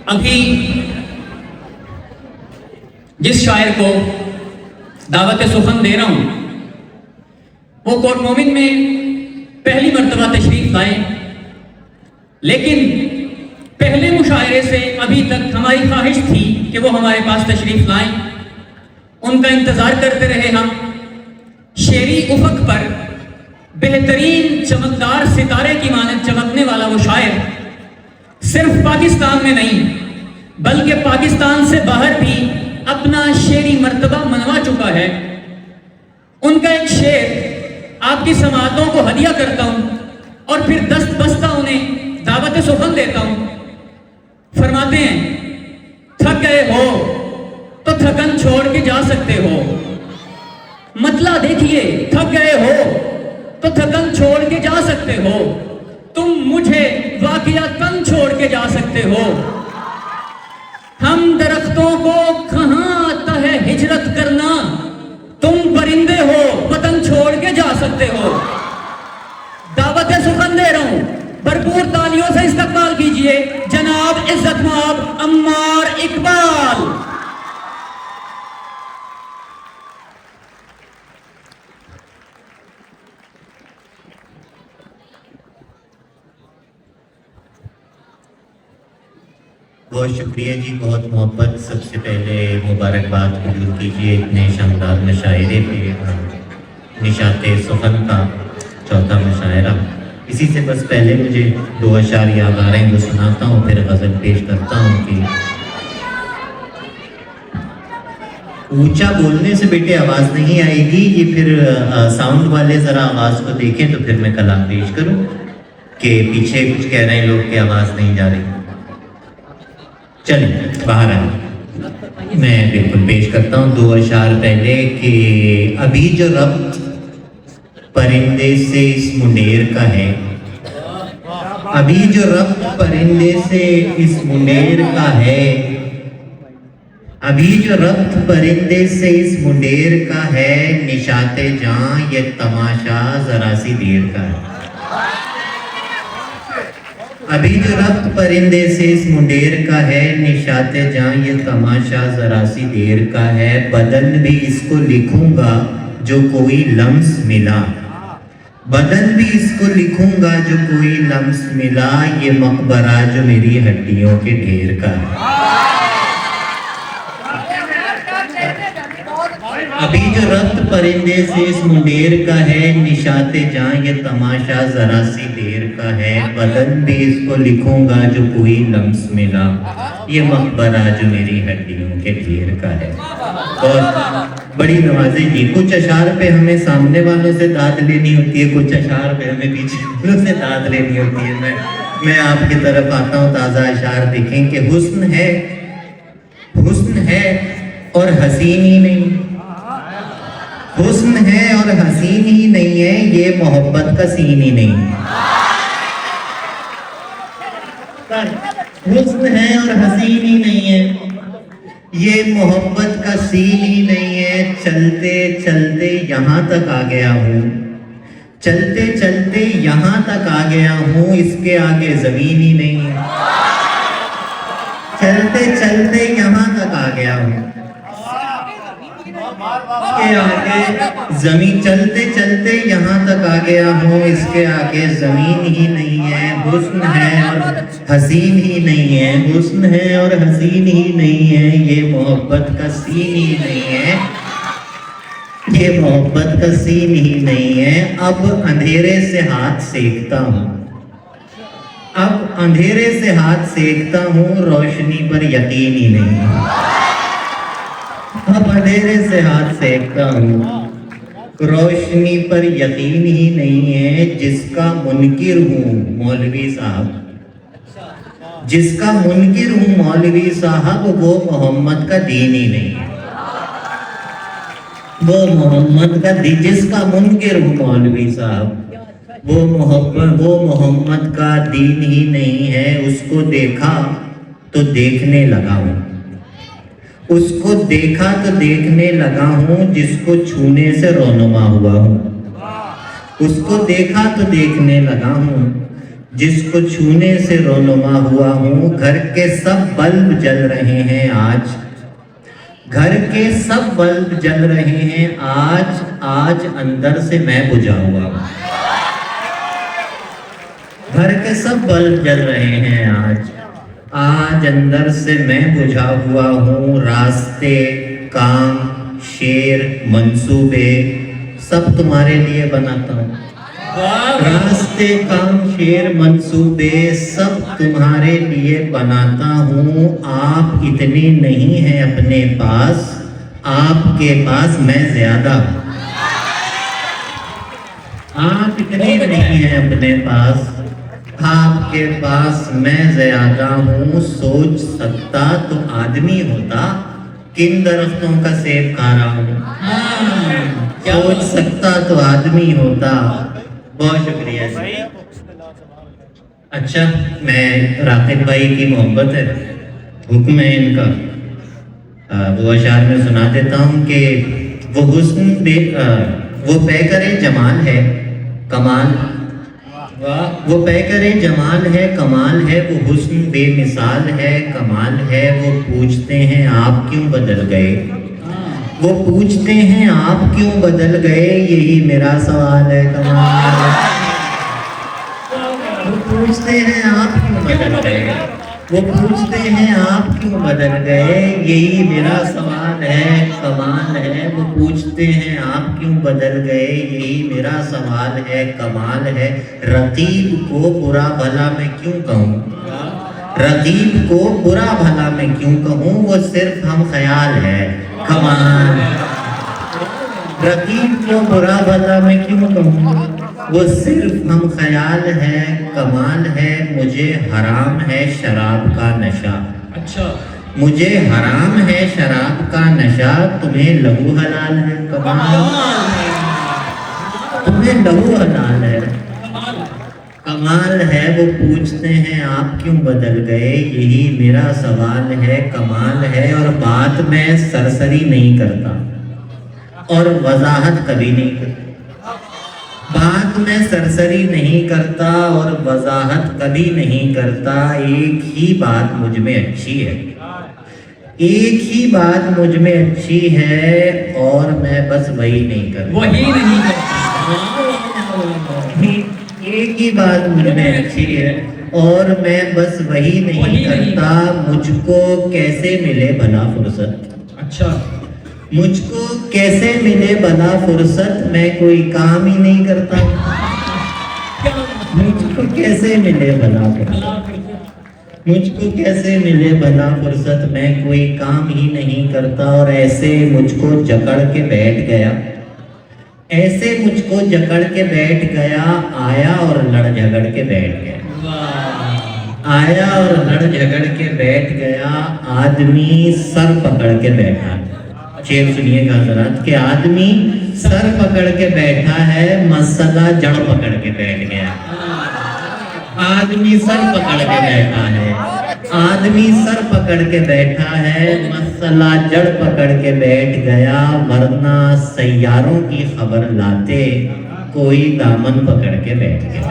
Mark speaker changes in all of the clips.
Speaker 1: ابھی جس شاعر کو دعوت سخن دے رہا ہوں وہ کوٹ مومن میں پہلی مرتبہ تشریف لائے، لیکن پہلے مشاعرے سے ابھی تک ہماری خواہش تھی کہ وہ ہمارے پاس تشریف لائیں، ان کا انتظار کرتے رہے ہم۔ شعری افق پر بہترین چمکدار ستارے کی مانند چمکنے والا وہ شاعر صرف پاکستان میں نہیں بلکہ پاکستان سے باہر بھی اپنا شعری مرتبہ منوا چکا ہے۔ ان کا ایک شعر آپ کی سماعتوں کو ہدیہ کرتا ہوں اور پھر دست بستہ انہیں دعوت سخن دیتا ہوں۔ فرماتے ہیں، تھک گئے ہو تو تھکن چھوڑ کے جا سکتے ہو۔ مطلع دیکھیے، تھک گئے ہو تو تھکن چھوڑ کے جا سکتے ہو، تم مجھے واقعتاً چھوڑ کے جا سکتے ہو۔ ہم درختوں کو کہاں آتا ہے ہجرت کرنا، تم پرندے ہو وطن چھوڑ کے جا سکتے ہو۔ دعوت سخن دے رہا ہوں، بھرپور تالیوں سے استقبال کیجئے جناب عزت مآب عمار اقبال۔
Speaker 2: بہت شکریہ جی، بہت محبت۔ سب سے پہلے مبارکباد قبول کیجیے اتنے شاندار مشاعرے پہ، نشاط سخن کا چوتھا مشاعرہ۔ اسی سے بس پہلے مجھے 2 اشعار یاد آ رہے ہیں، وہ سناتا ہوں، پھر غزل پیش کرتا ہوں کہ اونچا بولنے سے بیٹے آواز نہیں آئے گی، یہ پھر ساؤنڈ والے ذرا آواز کو دیکھیں تو پھر میں کلام پیش کروں کہ پیچھے کچھ کہہ رہے ہیں لوگ کہ آواز نہیں جا رہی۔ چلیں باہر آئیں، میں بالکل پیش کرتا ہوں 2 اشعار پہلے کہ ابھی جو ربط پرندے سے اس منیر کا ہے، ابھی جو ربط پرندے سے اس منیر کا ہے، ابھی جو ربط پرندے سے اس منیر کا ہے، نشاط جاں یہ تماشا ذرا سی دیر کا ہے۔ ابھی جو ربط پرندے سے اس منڈیر کا ہے، نشاط جاں یہ تماشا ذرا سی دیر کا ہے، بدن بھی اس کو لکھوں گا جو کوئی لمس ملا، بدن بھی اس کو لکھوں گا جو کوئی لمس ملا، یہ مقبرہ جو میری ہڈیوں کے ڈھیر کا ہے۔ ابھی جو ربط پرندے سے اس منڈیر کا ہے، نشاط جاں یہ تماشا ذرا سی دیر کا ہے، بدن بھی اس کو لکھوں گا جو کوئی لمس ملا، یہ مقبرہ جو میری ہڈیوں کے ڈھیر کا ہے۔ اور بڑی نوازی جی، کچھ اشعار پہ ہمیں سامنے والوں سے داد لینی ہوتی ہے، کچھ اشعار پہ ہمیں پیچھے والوں سے داد لینی ہوتی ہے۔ میں آپ کی طرف آتا ہوں، تازہ اشعار دیکھیں کہ حسن ہے اور حسین ہی نہیں، حسن ہے اور حسین ہی نہیں ہے، یہ محبت کا سین ہی نہیں ہے۔ حسن ہے اور حسین ہی نہیں ہے، یہ محبت کا سین ہی نہیں ہے، چلتے چلتے یہاں تک آ گیا ہوں، چلتے چلتے یہاں تک آ گیا ہوں، اس کے آگے زمین ہی نہیں ہے، چلتے چلتے یہاں تک آ گیا ہوں، کے آگے زمین، چلتے چلتے یہاں تک آ گیا ہوں، اس کے آگے زمین ہی نہیں ہے، حسن ہے اور حسین ہی نہیں ہے، حسن ہے اور حسین ہی نہیں ہے، یہ محبت کا سین ہی نہیں ہے، یہ محبت کا سین ہی نہیں ہے۔ اب اندھیرے سے ہاتھ سیکتا ہوں، اب اندھیرے سے ہاتھ سیکتا ہوں، روشنی پر یقین ہی نہیں ہے، اب اندھیرے سے ہاتھ سیکتا ہوں، روشنی پر یقین ہی نہیں ہے، جس کا منکر ہوں مولوی صاحب، جس کا منکر ہوں مولوی صاحب، وہ محمد کا دین ہی نہیں ہے، وہ محمد کا دین، جس کا منکر ہوں مولوی صاحب، وہ محمد کا دین ہی نہیں ہے، اس کو دیکھا تو دیکھنے لگا ہوں، اس کو دیکھا تو دیکھنے لگا ہوں، جس کو چھونے سے رونما ہوا ہوں، اس کو دیکھا تو دیکھنے لگا ہوں، جس کو چھونے سے رونما ہوا ہوں. گھر کے سب بلب جل رہے ہیں آج, گھر کے سب بلب جل رہے ہیں آج, آج اندر سے میں بجھا ہوا ہوں. گھر کے سب بلب جل رہے ہیں آج, آج اندر سے میں بجھا ہوا ہوں. راستے, کام, شعر, منصوبے سب تمہارے لیے بناتا ہوں. راستے, کام, شعر, منصوبے سب تمہارے لیے بناتا ہوں. آپ اتنے نہیں ہیں اپنے پاس, آپ کے پاس میں زیادہ ہوں. آپ اتنے نہیں ہیں اپنے پاس, آپ کے پاس میں زیادہ ہوں. سوچ سکتا تو آدمی ہوتا, کن درختوں کا سیب کھا رہا ہوں. سوچ سکتا تو آدمی ہوتا. بہت شکریہ. اچھا, میں راقب بھائی کی محبت ہے, حکم ہے ان کا, وہ اشعار میں سنا دیتا ہوں کہ وہ حسن وہ پیکر جمال ہے کمال, وہ پیکر جمال ہے کمال ہے. وہ حسن بے مثال ہے کمال ہے. وہ پوچھتے ہیں آپ کیوں بدل گئے, وہ پوچھتے ہیں آپ کیوں بدل گئے, یہی میرا سوال ہے کمال. وہ پوچھتے ہیں آپ کیوں بدل گئے, وہ پوچھتے ہیں آپ کیوں بدل گئے, یہی میرا سوال ہے کمال ہے. وہ پوچھتے ہیں آپ کیوں بدل گئے, یہی میرا سوال ہے کمال ہے. رقیب کو برا بھلا میں کیوں کہوں, رقیب کو برا بھلا میں کیوں کہوں, وہ صرف ہم خیال ہے کمال. رقیب کو برا بھلا میں کیوں کہوں, وہ صرف ہم خیال ہے کمال ہے. مجھے حرام ہے شراب کا نشہ, اچھا مجھے حرام ہے شراب کا نشہ. تمہیں لہو حلال ہے کمال, تمہیں لہو حلال ہے کمال ہے. وہ پوچھتے ہیں آپ کیوں بدل گئے, یہی میرا سوال ہے کمال ہے. اور بات میں سرسری نہیں کرتا اور وضاحت کبھی نہیں کرتا, بات میں سرسری نہیں کرتا اور وضاحت کبھی نہیں کرتا. ایک ہی بات مجھ میں اچھی ہے, ایک ہی بات مجھ میں اچھی ہے, اور میں بس وہی نہیں کرتا, وہی نہیں کرتا. ایک ہی بات مجھ میں اچھی ہے اور میں بس وہی نہیں کرتا. مجھ کو کیسے ملے بھلا فرصت, اچھا مجھ کو کیسے ملے بھلا فرصت, میں کوئی کام ہی نہیں کرتا. مجھ کو کیسے ملے بھلا فرصت, مجھ کو کیسے ملے بھلا فرصت, میں کوئی کام ہی نہیں کرتا. اور ایسے مجھ کو جکڑ کے بیٹھ گیا, ایسے مجھ کو جکڑ کے بیٹھ گیا. آیا اور لڑ جھگڑ کے بیٹھ گیا, آیا اور لڑ جھگڑ کے بیٹھ گیا. آدمی سر پکڑ کے بیٹھا, شعر سنیے گا حضرات, کہ آدمی سر پکڑ کے بیٹھا ہے, مسئلہ جڑ پکڑ کے بیٹھ گیا. آدمی سر پکڑ کے بیٹھا ہے, آدمی سر پکڑ کے بیٹھا ہے, مسئلہ جڑ پکڑ کے بیٹھ گیا. ورنہ سیاروں کی خبر لاتے, کوئی دامن پکڑ کے بیٹھ گیا.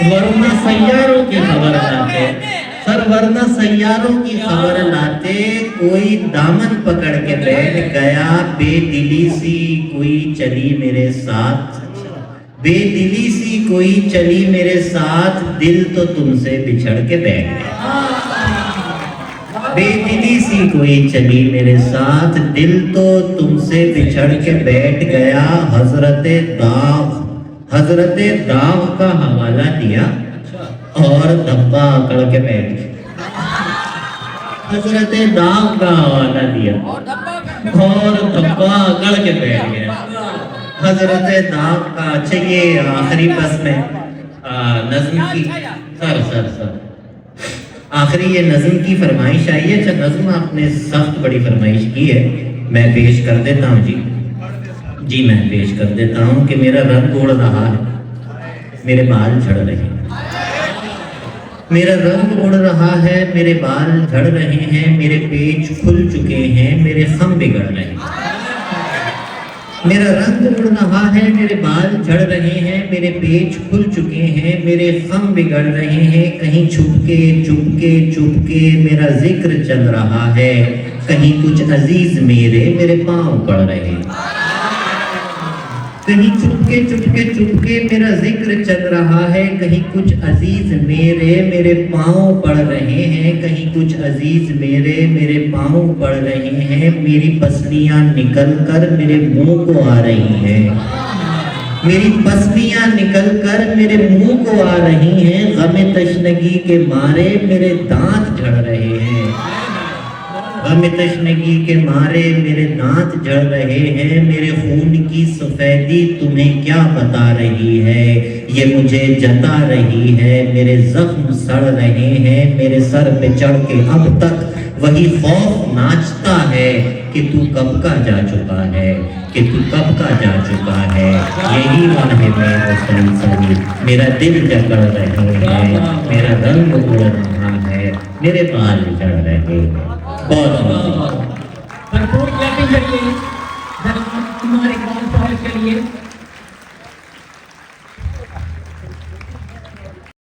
Speaker 2: ورنہ سیاروں کی خبر لاتے, ورنہ سیاروں کی خبر لاتے, کوئی دامن پکڑ کے بیٹھ گیا. بے دلی سی کوئی چلی میرے ساتھ, بے دلی سی کوئی چلی میرے ساتھ, دل تو تم سے بچھڑ کے بیٹھ گیا. بے دلی سی کوئی چلی میرے ساتھ, دل تو تم سے بچھڑ کے بیٹھ گیا. حضرت داغ کا حوالہ دیا اور دھبا اکڑ کے بیٹھ گیا. حضرت داغ کا حوالہ دیا اور دھبا اکڑ کے بیٹھ گیا. حضرت داغ کا. اچھا یہ آخری بس میں نظم کی سر آخری یہ نظم کی فرمائش آئی ہے. اچھا نظم آپ نے سخت بڑی فرمائش کی ہے, میں پیش کر دیتا ہوں. جی میں پیش کر دیتا ہوں کہ میرا رنگ اڑ رہا ہے, میرے بال جھڑ رہے ہیں. میرا رنگ اڑ رہا ہے, میرے بال جھڑ رہے ہیں, میرے پیچ کھل چکے ہیں, میرے خم بگڑ رہے ہیں. میرا رنگ اڑ رہا ہے، میرے بال جھڑ رہے ہیں، میرے پیچ کھل چکے ہیں، میرے خم بگڑ رہے ہیں، کہیں چھپ کے چپ کے چپ کے میرا ذکر چل رہا ہے، کہیں کچھ عزیز میرے پاؤں پڑ رہے ہیں، کہیں چھپ کے چپ کے چپ کے میرا ذکر چل رہا ہے، کہیں کچھ عزیز میرے پاؤں پڑ رہے ہیں، کہیں کچھ عزیز میرے پاؤں پڑ رہے ہیں، میری پسلیاں نکل کر میرے منہ کو آ رہی ہیں، میری پسلیاں نکل کر میرے منہ کو آ رہی ہیں، غم تشنگی کے مارے میرے دانت جھڑ رہے ہیں، غم تشنگی کے مارے میرے دانت جھڑ رہے ہیں، میرے خون کی سفیدی تمہیں کیا بتا رہی ہے، یہ مجھے جتا رہی ہے، میرے زخم سڑ رہے ہیں، میرے سر پہ چڑھ کے اب تک وہی خوف ناچتا ہے کہ تو کب کا جا چکا ہے، کہ تو کب کا جا چکا ہے، یہی واحد ہے مسلسل، میرا دل جکڑ رہے ہیں، میرا رنگ اڑ رہا ہے، میرے بال جھڑ رہے ہیں، بہت
Speaker 1: بھرپور کلیپنگ کریے